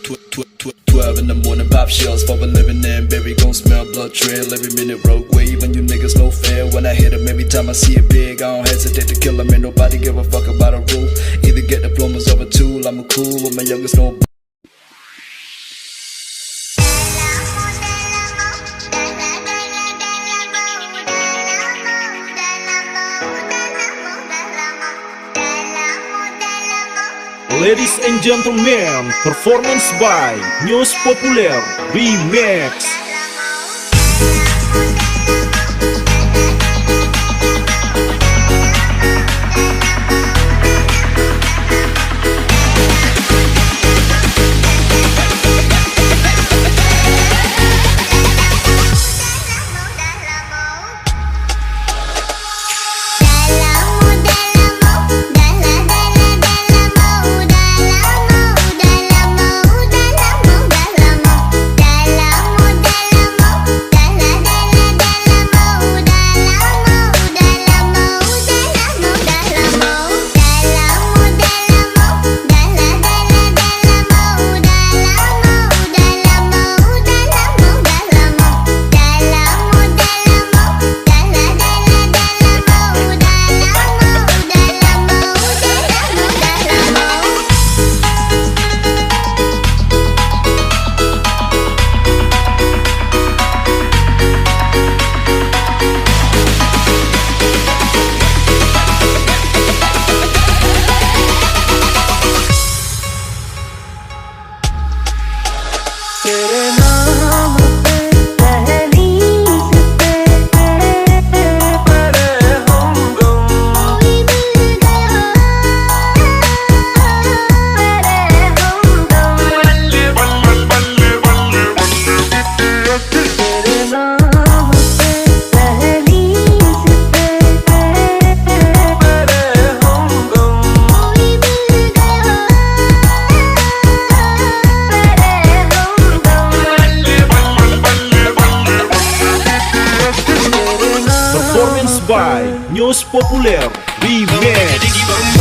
12 in the morning, pop shells for a living and baby gon' smell blood trail every minute. Rogue wave and you niggas no fair. When I hit them, every time I see it big, I don't hesitate to kill them. Ain't nobody give a fuck about a rule. Either get diplomas or a tool. I'm cool with my youngest no. Ladies and gentlemen, performance by News Populer Remix. By News Populer Remix.